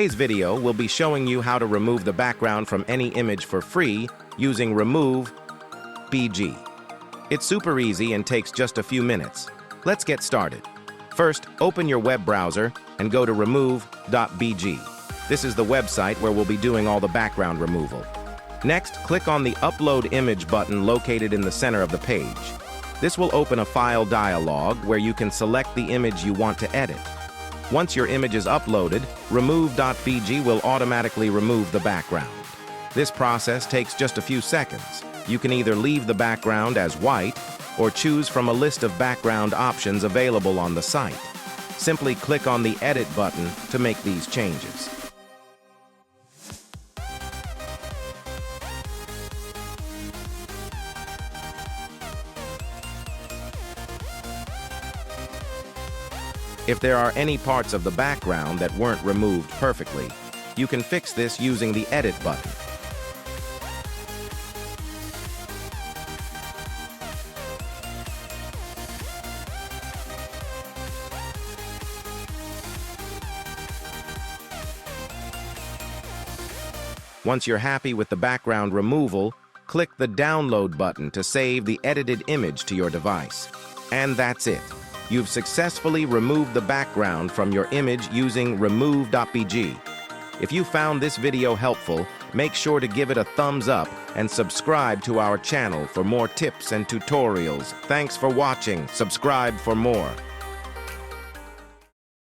Today's video will be showing you how to remove the background from any image for free using remove.bg. It's super easy and takes just a few minutes. Let's get started. First, open your web browser and go to remove.bg. This is the website where we'll be doing all the background removal. Next, click on the Upload Image button located in the center of the page. This will open a file dialog where you can select the image you want to edit. Once your image is uploaded, remove.bg will automatically remove the background. This process takes just a few seconds. You can either leave the background as white or choose from a list of background options available on the site. Simply click on the Edit button to make these changes. If there are any parts of the background that weren't removed perfectly, you can fix this using the Edit button. Once you're happy with the background removal, click the Download button to save the edited image to your device. And that's it. You've successfully removed the background from your image using remove.bg. If you found this video helpful, make sure to give it a thumbs up and subscribe to our channel for more tips and tutorials. Thanks for watching. Subscribe for more.